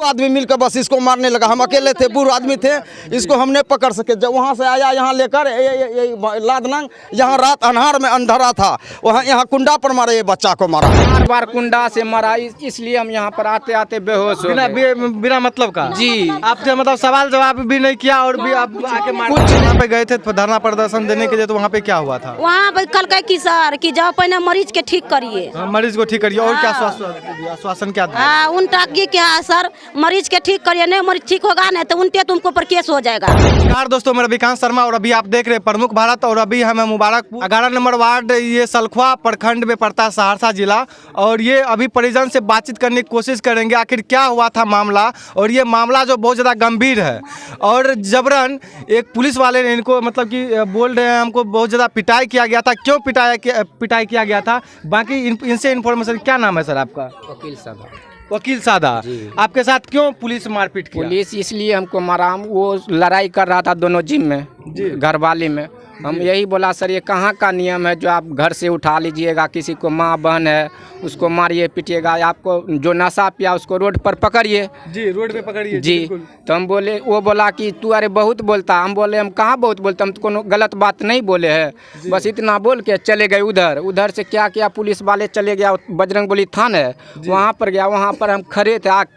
आदमी मिलकर बस इसको मारने लगा। हम अकेले थे, बूढ़ आदमी थे, इसको हमने पकड़ सके। जब वहाँ से आया यहाँ लेकर लादनंग, यहाँ रात अन्हार में अंधेरा था, वहाँ यहाँ कुंडा पर मारा, ये बच्चा को मारा, 4 बार कुंडा से मारा। इसलिए हम यहाँ पर आते आते बेहोश हो गए। बिना मतलब का जी, आपसे मतलब सवाल जवाब भी नहीं किया और भी आप आके कुछ यहाँ पे गए थे धरना प्रदर्शन देने के लिए, तो वहाँ पे क्या हुआ था? वहाँ पे कल की सर कि जाओ पहले मरीज के ठीक करिए, मरीज को ठीक करिए। और क्या आश्वासन क्या था? हाँ उनका क्या है सर, मरीज के ठीक करिए, नहीं मरीज ठीक होगा नहीं तो उनके तुमको पर केस हो जाएगा। नमस्कार दोस्तों, मैं रविकांत शर्मा और अभी आप देख रहे हैं प्रमुख भारत और अभी हमें मुबारकपुर 11 नंबर वार्ड, ये सलखुआ प्रखंड में पड़ता है, सहरसा जिला। और ये अभी परिजन से बातचीत करने की कोशिश करेंगे आखिर क्या हुआ था मामला। और ये मामला जो बहुत ज़्यादा गंभीर है और जबरन एक पुलिस वाले ने इनको मतलब कि बोल रहे हैं हमको बहुत ज़्यादा पिटाई किया गया था। क्यों पिटाई किया गया था, बाकी इनसे इन्फॉर्मेशन। क्या नाम है सर आपका? वकील सादा। आपके साथ क्यों पुलिस मारपीट किया? पुलिस इसलिए हमको मारा, वो लड़ाई कर रहा था दोनों जिम में, घरवाली में। हम यही बोला सर ये कहाँ का नियम है जो आप घर से उठा लीजिएगा, किसी को माँ बहन है उसको मारिए पीटिएगा, आपको जो नशा पिया उसको रोड पर पकड़िए। जी, रोड पे पकड़िए जी। तो हम बोले, वो बोला कि तू अरे बहुत बोलता। हम बोले हम कहाँ बहुत बोलते, हम तो कोनो गलत बात नहीं बोले हैं, बस इतना बोल के चले गए। उधर से क्या किया, पुलिस वाले चले गया बजरंगबली थाने, वहाँ पर गया। वहाँ पर हम खड़े थे, आग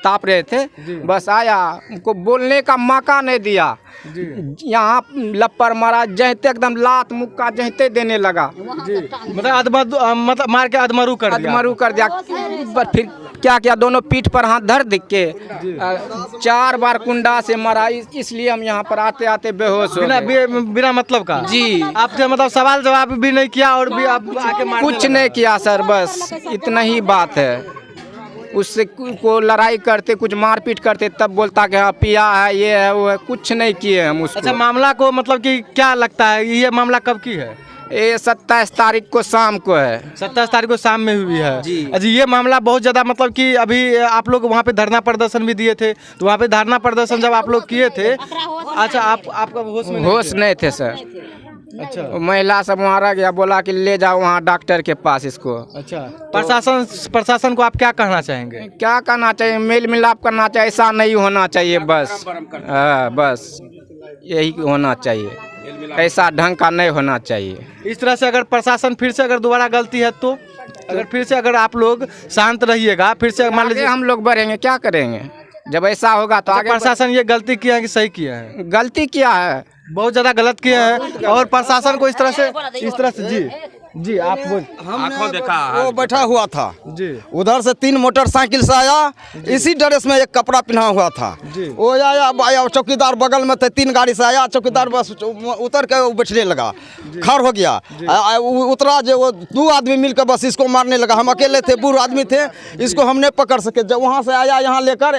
ताप रहे थे, बस आया, उनको बोलने का मौका नहीं दिया। यहाँ लप्पर मारा, जहते एकदम लात मुक्का जहते देने लगा। मतलब मार के अधमरू कर दिया। फिर क्या किया, दोनों पीठ पर हाथ धर दिख के 4 बार कुंडा से मारा। इसलिए हम यहाँ पर आते आते बेहोश हो गए। बिना मतलब का? जी, आपसे मतलब सवाल जवाब भी नहीं किया और भी आप आके कुछ नहीं किया सर, बस इतना ही बात है। उससे को लड़ाई करते, कुछ मारपीट करते, तब बोलता कि हाँ पिया है, ये है वो है, कुछ नहीं किए हम उसको। अच्छा, मामला को मतलब कि क्या लगता है ये मामला कब की है? ये 27 तारीख को शाम को है। 27 तारीख को शाम में हुई है जी। अच्छा, ये मामला बहुत ज़्यादा मतलब कि अभी आप लोग वहाँ पे धरना प्रदर्शन भी दिए थे, तो वहाँ पे धरना प्रदर्शन जब आप लोग किए थे, अच्छा आपका होश नहीं थे सर। अच्छा, महिला सब वहाँ रह गया, बोला कि ले जाओ वहाँ डॉक्टर के पास इसको। अच्छा, प्रशासन को आप क्या कहना चाहेंगे? क्या कहना चाहिए, मेल मिलाप करना चाहिए, ऐसा नहीं होना चाहिए, बस बस यही होना चाहिए, ऐसा ढंग का नहीं होना चाहिए। इस तरह से अगर प्रशासन फिर से अगर दोबारा गलती है तो अगर फिर से अगर आप लोग शांत रहिएगा, फिर से मान लीजिए हम लोग बढ़ेंगे, क्या करेंगे जब ऐसा होगा तो आगे। प्रशासन ये गलती किया है कि सही किया है? गलती किया है, बहुत ज्यादा गलत किया है। और प्रशासन को इस तरह से जी आप हमने देखा वो बैठा हुआ था जी, उधर से 3 मोटरसाइकिल से आया, इसी ड्रेस में एक कपड़ा पहना हुआ था जी। वो आया चौकीदार बगल में थे, 3 गाड़ी से आया, चौकीदार बस उतर के बैठने लगा, खड़ हो गया। उतरा जो वो 2 आदमी मिलकर बस इसको मारने लगा। हम अकेले थे, बूढ़ आदमी थे, इसको हमने पकड़ सके। जब वहाँ से आया यहाँ लेकर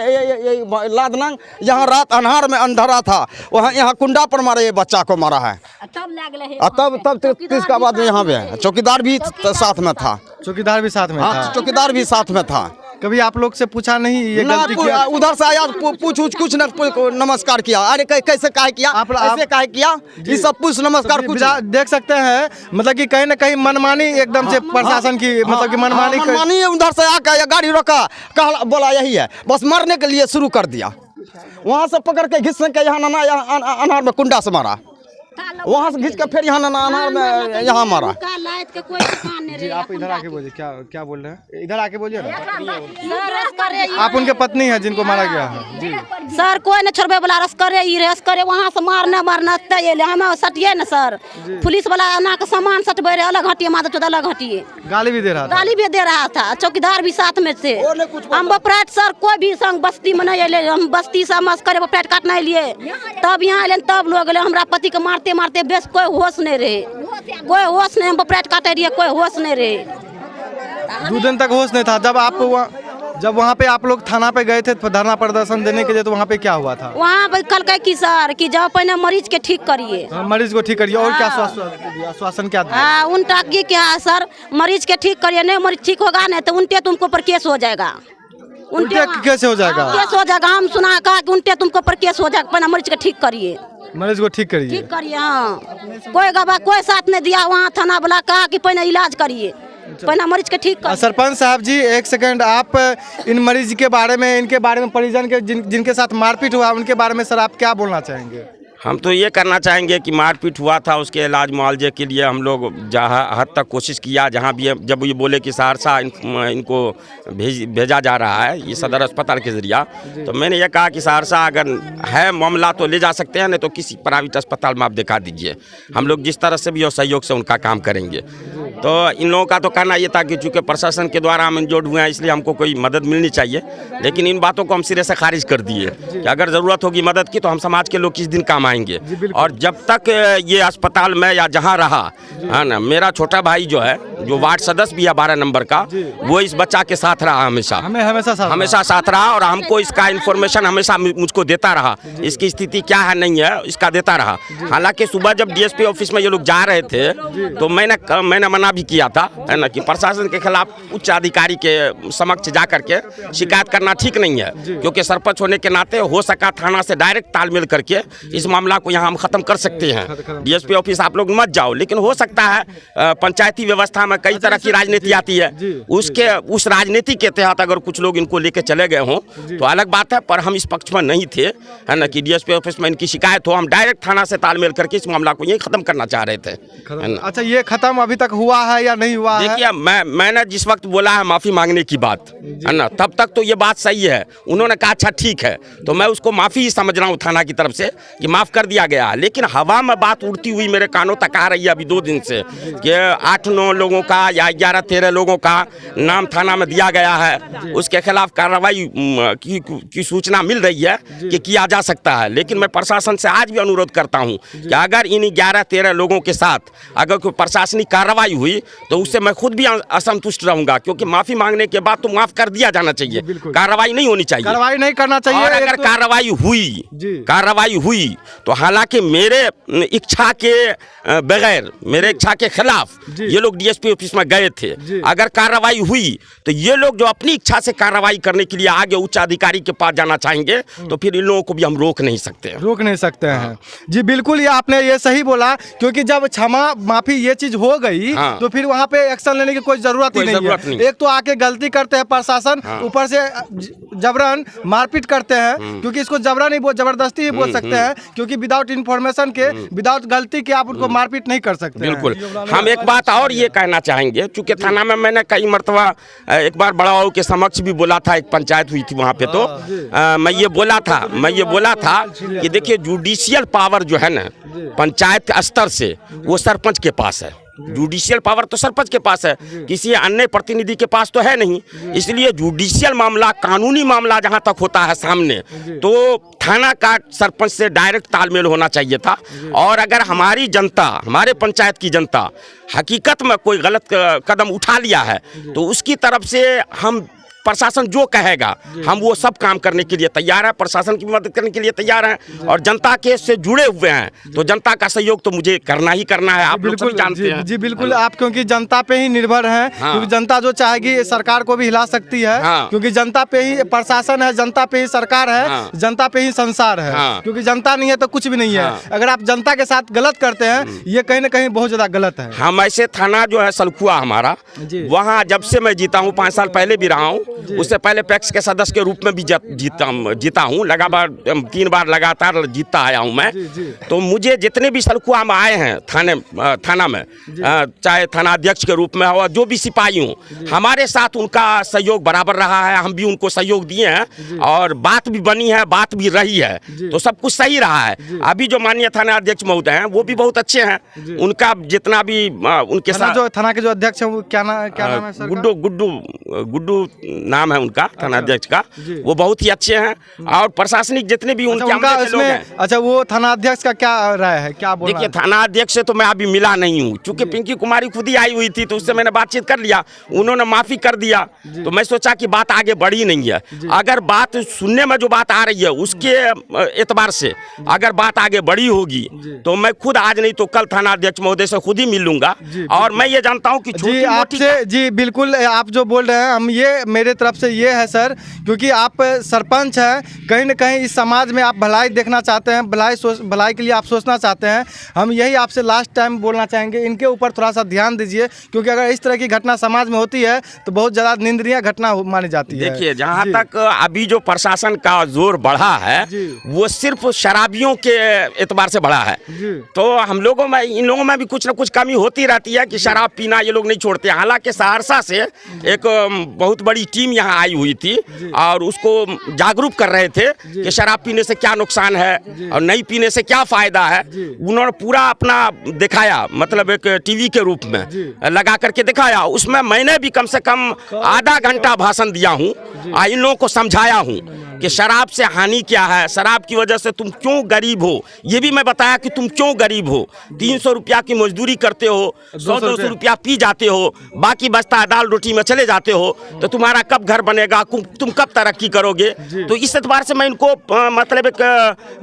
लादनंग, यहाँ रात अन्हार में अंधेरा था, वहाँ यहाँ कुंडा पर मारा, ये बच्चा को मारा है। तब 30 का बाद में यहाँ पे चौकीदार भी साथ में था। चौकीदार भी साथ में था? चौकीदार भी साथ में था। कभी आप लोग से पूछा नहीं ये गलती किया? उधर से आया, कुछ न नमस्कार किया, अरे कैसे काहे किया, ऐसे काहे किया, ये सब पूछ नमस्कार कुछ देख सकते हैं। मतलब कि कहीं ना कहीं मनमानी एकदम से प्रशासन की, मतलब कि मनमानी उधर से आकर गाड़ी रोका, कहा बोला यही है, बस मारने के लिए शुरू कर दिया। वहाँ से पकड़ के घिस के यहाँ अनार में कुंडा से मारा, वहाँ से घिस के फिर यहाँ अनार में यहाँ मारा। जी, आप इधर आके बोलिए, क्या बोल रहे हैं? इधर आके बोलिए ना। आप उनके पत्नी हैं जिनको मारा गया है? जी सर, कोई न छोड़बे वाला रस करे वहाँ से मारना हमें सटिए न सर। पुलिस वाला ना के सामान सटबे रहे, अलग हटिए, माता चौदह अलग हटिए, गाली भी दे रहा था। चौकीदार भी साथ में थे। हम बपराट सर कोई भी संग बस्ती में नहीं अले, हम बस्ती से मस्कर बपराट काटना लिए, तब यहाँ अले, तब लोग अले। हमरा पति के मारते मारते बेस कोई होश नहीं रहे, हम बपराट काटे रहिए, कोई होश नहीं रहे। 2 दिन तक होश नहीं था। जब वहाँ पे आप लोग थाना पे गए थे धरना प्रदर्शन देने के लिए, तो वहाँ पे क्या हुआ था? वहाँ पे कल की सर कि जाओ पहले मरीज के ठीक करिए, मरीज को ठीक करिए। और क्या आश्वासन क्या था? उनका क्या है सर, मरीज के ठीक करिए, नहीं मरीज ठीक होगा नहीं तो उनके तुमको पर केस हो जाएगा। उनके कैसे हो जाएगा? केस हो जाएगा, हम सुना कहा कि उनके तुमको पर केस हो जाएगा, पहले मरीज के ठीक करिए, मरीज को ठीक करिए। हाँ। कोई साथ नहीं दिया, वहाँ थाना वाला कहा कि पहले इलाज करिए, पहला मरीज के ठीक कर। सरपंच साहब जी, एक सेकंड, आप इन मरीज के बारे में, इनके बारे में, परिजन के जिनके साथ मारपीट हुआ उनके बारे में सर आप क्या बोलना चाहेंगे? हम तो ये करना चाहेंगे कि मारपीट हुआ था उसके इलाज मुआवजे के लिए हम लोग जहाँ हद तक कोशिश किया, जहाँ भी जब ये बोले कि सहरसा इनको भेजा जा रहा है ये सदर अस्पताल के जरिया, तो मैंने ये कहा कि सहरसा अगर है मामला तो ले जा सकते हैं, नहीं तो किसी प्राइवेट अस्पताल में आप दिखा दीजिए, हम लोग जिस तरह से भी और सहयोग से उनका काम करेंगे। तो इन लोगों का तो कहना ये था कि चूँकि प्रशासन के द्वारा हम इंजोर्ड हुए हैं इसलिए हमको कोई मदद मिलनी चाहिए, लेकिन इन बातों को हम सिरे से खारिज कर दिए कि अगर ज़रूरत होगी मदद की तो हम समाज के लोग किस दिन काम आएंगे। और जब तक ये अस्पताल में या जहाँ रहा है ना, मेरा छोटा भाई जो है, जो वार्ड सदस्य भी है 12 नंबर का, वो इस बच्चा के साथ रहा, हमेशा साथ रहा और हमको इसका इन्फॉर्मेशन हमेशा मुझको देता रहा, इसकी स्थिति क्या है नहीं है इसका देता रहा। हालांकि सुबह जब डीएसपी ऑफिस में ये लोग जा रहे थे तो मैंने मना भी किया था, है ना, कि प्रशासन के खिलाफ उच्च अधिकारी के समक्ष जा करके शिकायत करना ठीक नहीं है, क्योंकि सरपंच होने के नाते हो सका थाना से डायरेक्ट तालमेल करके इस मामला को यहाँ हम खत्म कर सकते हैं। डीएसपी ऑफिस आप लोग मत जाओ, लेकिन हो सकता है पंचायती व्यवस्था में कई तरह की राजनीति आती है, उस राजनीति के तहत अगर कुछ लोग इनको लेके चले गए हों तो अलग बात है, पर हम इस पक्ष में नहीं थे, है ना, कि डीएसपी ऑफिस में इनकी शिकायत हो, हम डायरेक्ट थाना से तालमेल करके इस मामला को यही खत्म करना चाह रहे थे। अच्छा, ये खत्म अभी तक हुआ है या नहीं हुआ है? देखिए, मैंने जिस वक्त बोला है माफ़ी मांगने की बात, है ना, तब तक तो ये बात सही है, उन्होंने कहा अच्छा ठीक है, तो मैं उसको माफ़ी ही समझ रहा हूँ थाना की तरफ से कि माफ़ कर दिया गया, लेकिन हवा में बात उड़ती हुई मेरे कानों तक आ रही है अभी 2 दिन से कि 8-9 लोगों का या 11-13 लोगों का नाम थाना में दिया गया है, उसके खिलाफ कार्रवाई की सूचना मिल रही है कि किया जा सकता है। लेकिन मैं प्रशासन से आज भी अनुरोध करता हूं कि अगर इन 11-13 लोगों के साथ अगर कोई प्रशासनिक कार्रवाई हुई तो उससे मैं खुद भी असंतुष्ट रहूंगा, क्योंकि माफी मांगने के बाद तो माफ कर दिया जाना चाहिए, कार्रवाई नहीं होनी चाहिए, कार्रवाई नहीं करना चाहिए। और अगर कार्रवाई हुई तो हालांकि मेरे इच्छा के बगैर, मेरे इच्छा के खिलाफ ये लोग डीएसपी ऑफिस में गए थे, अगर कार्रवाई हुई तो ये लोग जो अपनी इच्छा से कार्रवाई करने के लिए आगे उच्च अधिकारी के पास जाना चाहेंगे तो फिर इन लोगों को भी हम रोक नहीं सकते हैं। जी बिल्कुल, ये आपने ये सही बोला, क्योंकि जब क्षमा माफी ये चीज हो गई तो फिर वहाँ पे एक्शन लेने की कोई जरूरत ही नहीं है। एक तो आके गलती करते हैं प्रशासन, ऊपर से जबरन मारपीट करते हैं, क्योंकि इसको जबरन ही जबरदस्ती ही बोल सकते हैं, क्योंकि विदाउट इन्फॉर्मेशन के, विदाउट गलती के आप उनको मारपीट नहीं कर सकते। बिल्कुल। हम एक बात और ये कहना चाहेंगे, चूंकि थाना में मैंने कई मरतबा एक बार बड़ा बाबू के समक्ष भी बोला था, एक पंचायत हुई थी वहाँ पे, तो मैं ये बोला था कि देखिए जुडिशियल पावर जो है ना पंचायत स्तर से वो सरपंच के पास है, जुडिशियल पावर तो सरपंच के पास है, किसी अन्य प्रतिनिधि के पास तो है नहीं, इसलिए जुडिशियल मामला, कानूनी मामला जहां तक होता है सामने, तो थाना का सरपंच से डायरेक्ट तालमेल होना चाहिए था। और अगर हमारी जनता, हमारे पंचायत की जनता हकीकत में कोई गलत कदम उठा लिया है तो उसकी तरफ से हम, प्रशासन जो कहेगा हम वो सब काम करने के लिए तैयार है, प्रशासन की मदद करने के लिए तैयार हैं, और जनता के से जुड़े हुए हैं तो जनता का सहयोग तो मुझे करना ही करना है, आप लोग सब जानते हैं। जी बिल्कुल, आप क्योंकि जनता पे ही निर्भर हैं, क्योंकि जनता जो चाहेगी सरकार को भी हिला सकती है, क्योंकि जनता पे ही प्रशासन है, जनता पे ही सरकार है, जनता पे ही संसार है, क्योंकि जनता नहीं है तो कुछ भी नहीं है। अगर आप जनता के साथ गलत करते हैं ये कहीं ना कहीं बहुत ज्यादा गलत है। हम ऐसे थाना जो है सलखुआ हमारा, वहाँ जब से मैं जीता हूँ, 5 साल पहले भी रहा हूँ, उससे पहले पैक्स के सदस्य के रूप में भी जीता हूँ, लगातार 3 बार लगातार जीतता आया हूँ मैं। तो मुझे जितने भी सलखुआ में आए हैं थाना में, चाहे थाना अध्यक्ष के रूप में हो, जो भी सिपाही हूँ, हमारे साथ उनका सहयोग बराबर रहा है, हम भी उनको सहयोग दिए हैं और बात भी बनी है, बात भी रही है, तो सब कुछ सही रहा है। अभी जो माननीय थाना अध्यक्ष महोदय हैं वो भी बहुत अच्छे हैं, उनका जितना भी उनके साथ जो थाना के जो अध्यक्ष हैं वो क्या नाम है सर? गुड्डू नाम है उनका, थाना अध्यक्ष का, वो बहुत ही अच्छे हैं। और प्रशासनिक जितने भी उनके लोग हैं। अच्छा, वो थाना अध्यक्ष का क्या राय है, क्या बोल रहा है? देखिए, थाना अध्यक्ष से तो मैं अभी मिला नहीं हूँ, चूंकि पिंकी कुमारी खुद ही आई हुई थी तो उससे मैंने बातचीत कर लिया, उन्होंने माफी कर दिया, तो मैं सोचा कि बात आगे बढ़ी नहीं है। अगर बात सुनने में जो बात आ रही है उसके एतबार से अगर बात आगे बढ़ी होगी तो मैं खुद आज नहीं तो कल थाना अध्यक्ष महोदय से खुद ही मिल लूंगा। और मैं ये जानता हूँ कि जी बिल्कुल, आप जो बोल रहे हैं, हम ये मेरे मेरे तरफ से ये है सर, क्योंकि आप सरपंच हैं, कहीं ना कहीं इस समाज में आप भलाई देखना चाहते हैं, भलाई के लिए आप सोचना चाहते हैं। हम यही आपसे लास्ट टाइम बोलना चाहेंगे, इनके ऊपर थोड़ा सा ध्यान दीजिए, क्योंकि अगर इस तरह की घटना समाज में होती है तो बहुत ज़्यादा निंदनीय घटना मानी जाती है। देखिए, जहाँ तक अभी जो प्रशासन का जोर बढ़ा है वो सिर्फ शराबियों के एतबार से बढ़ा है। तो हम लोगों में, इन लोगों में भी कुछ ना कुछ कमी होती रहती है कि शराब पीना ये लोग नहीं छोड़ते। हालांकि सहरसा से एक बहुत बड़ी टीम यहाँ आई हुई थी और उसको जागरूक कर रहे थे कि शराब पीने से क्या नुकसान है और नहीं पीने से क्या फायदा है। उन्होंने पूरा अपना दिखाया, मतलब एक टीवी के रूप में लगा करके दिखाया। उसमें मैंने भी कम से कम आधा घंटा भाषण दिया हूँ, इन लोगों को समझाया हूँ कि शराब से हानि क्या है, शराब की वजह से तुम क्यों गरीब हो, ये भी मैं बताया कि तुम क्यों गरीब हो। 300 रुपया की मजदूरी करते हो, 100-200 रुपया पी जाते हो, बाकी बचता है दाल रोटी में चले जाते हो, तो तुम्हारा कब घर बनेगा, तुम कब तरक्की करोगे। तो इस एतबार से मैं इनको मतलब एक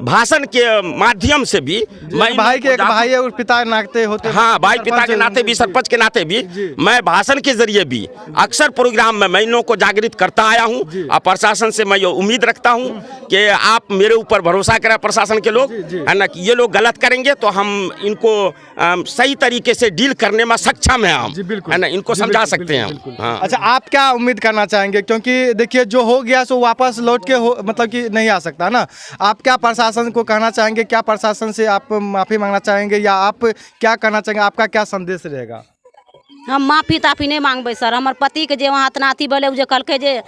भाषण के माध्यम से भी, मैं भाई के एक भाई और पिता नाते होते, हाँ भाई पिता के नाते भी, सरपंच के नाते भी, मैं भाषण के जरिए भी अक्सर प्रोग्राम में मैं इन लोगों को जागृत करता आया हूँ। और प्रशासन से मैं उम्मीद रखता हूँ कि आप मेरे ऊपर भरोसा करें, प्रशासन के लोग, है ना, कि ये लोग गलत करेंगे तो हम इनको सही तरीके से डील करने में सक्षम है, हम, है ना, इनको समझा सकते हैं हम। हाँ। अच्छा, आप क्या उम्मीद करना चाहेंगे, क्योंकि देखिए जो हो गया सो वापस लौट के मतलब कि नहीं आ सकता ना। आप क्या प्रशासन को कहना चाहेंगे, क्या प्रशासन से आप माफ़ी मांगना चाहेंगे, या आप क्या करना चाहेंगे, आपका क्या संदेश रहेगा? हम माफ़ी ताफ़ी नहीं मांगबे सर। हमारे पति के जो वहाँ इतना अथी बोले, जो कल के जे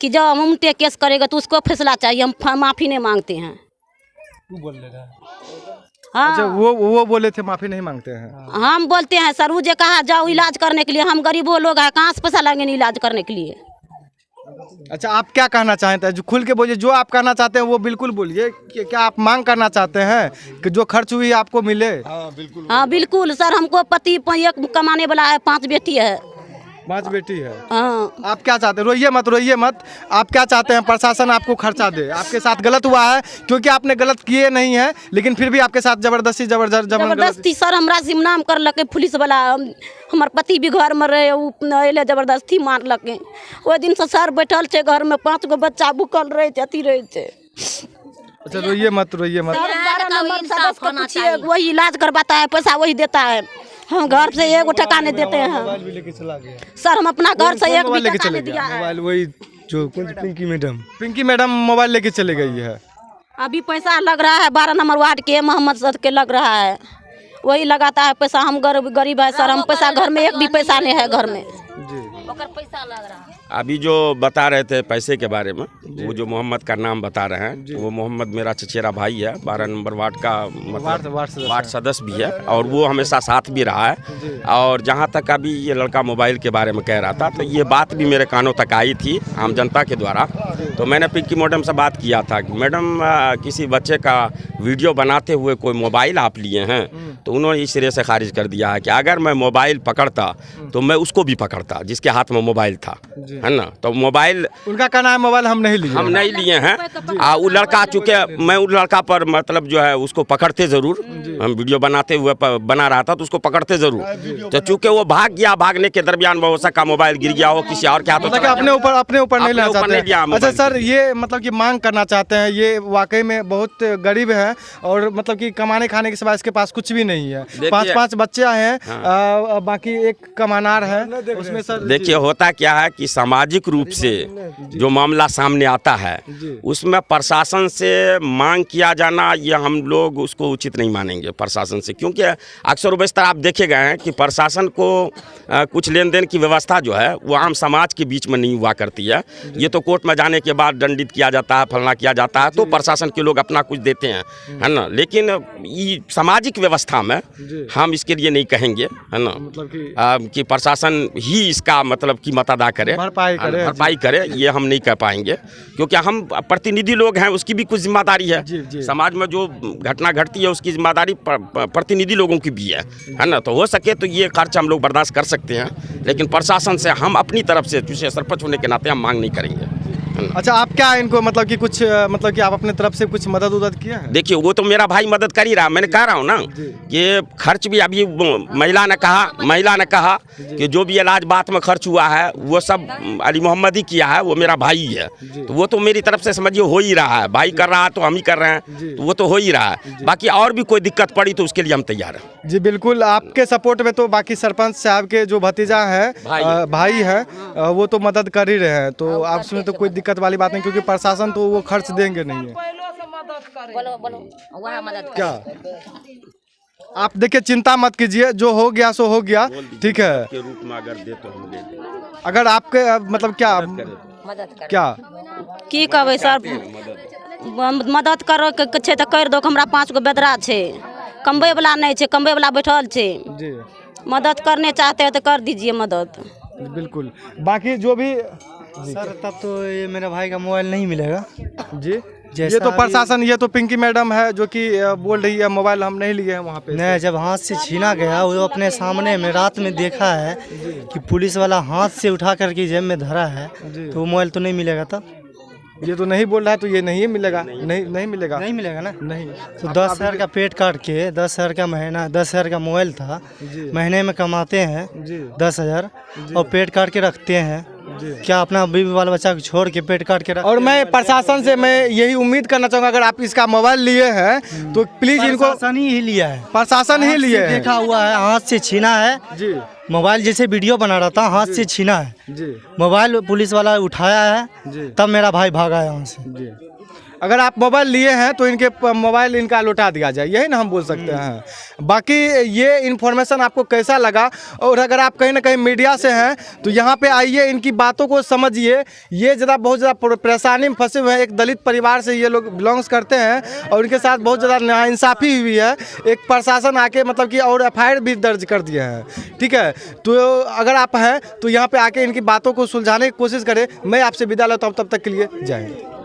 कि जब हम उल्टे केस करेगा तो उसको फैसला चाहिए, हम माफ़ी नहीं मांगते हैं। बोल रहे हाँ। अच्छा, वो बोले थे माफ़ी नहीं मांगते हैं। हम बोलते हैं सर, वो जो कहा जाओ इलाज करने के लिए, हम गरीबों लोग हैं, कहाँ से पैसा लगेंगे इलाज करने के लिए। अच्छा, आप क्या कहना चाहते हैं, जो खुल के बोलिए, जो आप कहना चाहते हैं वो बिल्कुल बोलिए। क्या आप मांग करना चाहते हैं कि जो खर्च हुई आपको मिले? हाँ बिल्कुल सर, हमको पति एक कमाने वाला है, 5 बेटी है। 5 बेटी है। हाँ। आप क्या चाहते हैं? रोइए मत। आप क्या चाहते हैं? प्रशासन आपको खर्चा दे। आपके साथ गलत हुआ है, क्योंकि आपने गलत किए नहीं है, लेकिन फिर भी आपके साथ जबरदस्ती सर हमरा से नाम कर लके पुलिस वाला। हमार पति भी घर में रहे, अले जबरदस्ती मार लके। वो दिन से सर बैठल छे घर में, 5 गो बच्चा भूखल रहे थे, अथी रहे थे। अच्छा, रोइए मत। वही इलाज करवाता है, पैसा वही देता है। हम घर से एक टका नहीं देते हैं। मोबाइल भी लेके चला गया सर, हम अपना घर से एक भी लेके टका चले नहीं दिया गया। है। मोबाइल वही जो पिंकी मैडम मोबाइल लेके चले गई है। अभी पैसा लग रहा है 12 नंबर वार्ड के मोहम्मद सद के लग रहा है, वही लगाता है पैसा। हम गरीब है सर, हम पैसा घर में एक भी पैसा नहीं है घर में। पैसा लग रहा है। अभी जो बता रहे थे पैसे के बारे में, वो जो मोहम्मद का नाम बता रहे हैं, वो मोहम्मद मेरा चचेरा भाई है, 12 नंबर वार्ड का, मतलब वार्ड सदस्य भी है, और वो हमेशा साथ भी रहा है। और जहाँ तक अभी ये लड़का मोबाइल के बारे में कह रहा था, तो ये बात भी मेरे कानों तक आई थी आम जनता के द्वारा। तो मैंने पिंकी मैडम से बात किया था कि मैडम, किसी बच्चे का वीडियो बनाते हुए कोई मोबाइल आप लिए हैं? तो उन्होंने इस सिरे से खारिज कर दिया है कि अगर मैं मोबाइल पकड़ता तो मैं उसको भी पकड़ता जिसके हाथ में मोबाइल था, है ना। तो मोबाइल, उनका कहना है मोबाइल हम नहीं लिए हैं। वो लड़का, चूँकि मैं उस लड़का पर मतलब जो है उसको पकड़ते ज़रूर, हम वीडियो बनाते हुए बना रहा था तो उसको पकड़ते ज़रूर। तो चूँकि वो भाग गया, भागने के दरमियान हो सका मोबाइल गिर गया हो किसी और के हाथ, अपने ऊपर नहीं लेना चाहते। अच्छा सर, ये मतलब कि मांग करना चाहते हैं, ये वाकई में बहुत गरीब है और मतलब कि कमाने खाने के सिवा इसके पास कुछ भी नहीं है। 5 बच्चे हैं, बाकी एक कमानार है उसमें। सर देखिए, होता क्या है कि सामाजिक रूप से जो मामला सामने आता है उसमें प्रशासन से मांग किया जाना, ये हम लोग उसको उचित नहीं मानेंगे प्रशासन से, क्योंकि अक्सर बेशतर आप देखे गए हैं कि प्रशासन को कुछ लेन देन की व्यवस्था जो है वो आम समाज के बीच में नहीं हुआ करती है। ये तो कोर्ट में जाने के बाद दंडित किया जाता है, फलना किया जाता है, तो प्रशासन के लोग अपना कुछ देते हैं, है ना। लेकिन ये सामाजिक व्यवस्था में हम इसके लिए नहीं कहेंगे, है ना, मतलब कि प्रशासन ही इसका मतलब कीमत अदा करे, भरपाई करे, ये हम नहीं कह पाएंगे, क्योंकि हम प्रतिनिधि लोग हैं, उसकी भी कुछ जिम्मेदारी है। समाज में जो घटना घटती है उसकी जिम्मेदारी प्रतिनिधि लोगों की भी है ना। तो हो सके तो ये खर्च हम लोग बर्दाश्त कर सकते हैं, लेकिन प्रशासन से हम अपनी तरफ से, सरपंच होने के नाते हम मांग नहीं करेंगे। अच्छा, आप क्या इनको मतलब कि कुछ मतलब कि आप अपने तरफ से कुछ मदद उदद किया है? देखिए वो तो मेरा भाई मदद कर ही रहा, मैंने कह रहा हूँ ना, ये खर्च भी अभी महिला ने कहा कि जो भी इलाज बात में खर्च हुआ है वो सब अली मोहम्मद ही किया है, वो मेरा भाई है, तो वो तो मेरी तरफ से समझिए हो ही रहा है, भाई कर रहा है तो हम ही कर रहे हैं, तो वो तो हो ही रहा है। बाकी और भी कोई दिक्कत पड़ी तो उसके लिए हम तैयार हैं। जी बिल्कुल, आपके सपोर्ट में तो बाकी सरपंच साहब के जो भतीजा है भाई है वो तो मदद कर ही रहे हैं, तो आप उसमें तो कोई दिक्कत वाली बात नहीं, क्योंकि प्रशासन तो वो खर्च देंगे नहीं है। क्या आप देखिए, चिंता मत कीजिए, जो हो गया सो हो गया, ठीक है। के रूप में अगर दे तो हम ले लेंगे। अगर आपके मतलब क्या की कहबै सर, मदद करो के छै तऽ कर दो, हमरा 5 गो बेदरा छै, कमबै वाला नहीं छै, कमबै वाला बैठल छै, जी मदद करने चाहते हैं तो कर दीजिए मदद। बिल्कुल, बाकी जो भी सर तब तो ये मेरे भाई का मोबाइल नहीं मिलेगा जी, ये तो प्रशासन, ये तो पिंकी मैडम है जो कि बोल रही है मोबाइल हम नहीं लिए हैं वहाँ पे। नहीं, जब हाथ से छीना गया वो अपने सामने में रात में देखा है कि पुलिस वाला हाथ से उठा करके जेब में धरा है, तो वो मोबाइल तो नहीं मिलेगा। तब ये तो नहीं बोल रहा है, तो ये नहीं मिलेगा, नहीं मिलेगा, नहीं मिलेगा ना। नहीं तो 10,000 का पेट काट के 10,000 का महीना, 10,000 का मोबाइल था, महीने में कमाते हैं 10,000 और पेट काट के रखते हैं, क्या अपना बीवी बाल बच्चा को छोड़ के पेट काट के रख। और मैं प्रशासन से मैं यही उम्मीद करना चाहूँगा, अगर आप इसका मोबाइल लिए हैं तो प्लीज इनको, प्रशासन ही लिया है, प्रशासन ही लिए है, देखा हुआ है, हाथ से छीना है जी, मोबाइल, जैसे वीडियो बना रहा था हाथ से छीना है जी, मोबाइल, पुलिस वाला उठाया है जी, तब मेरा भाई भागा यहाँ से जी। अगर आप मोबाइल लिए हैं तो इनके मोबाइल इनका लौटा दिया जाए, यही ना हम बोल सकते हैं। बाकी ये इन्फॉर्मेशन आपको कैसा लगा, और अगर आप कहीं ना कहीं मीडिया से हैं तो यहाँ पे आइए, इनकी बातों को समझिए। ये बहुत ज़्यादा परेशानी में फंसे हुए हैं, एक दलित परिवार से ये लोग बिलोंग्स करते हैं और इनके साथ बहुत ज़्यादा नाइंसाफ़ी हुई है। एक प्रशासन आके मतलब कि और FIR भी दर्ज कर दिए हैं, ठीक है। तो अगर आप हैं तो यहाँ पर आके इनकी बातों को सुलझाने की कोशिश करें। मैं आपसे विदा लेता हूँ, तब तक के लिए जय हिंद।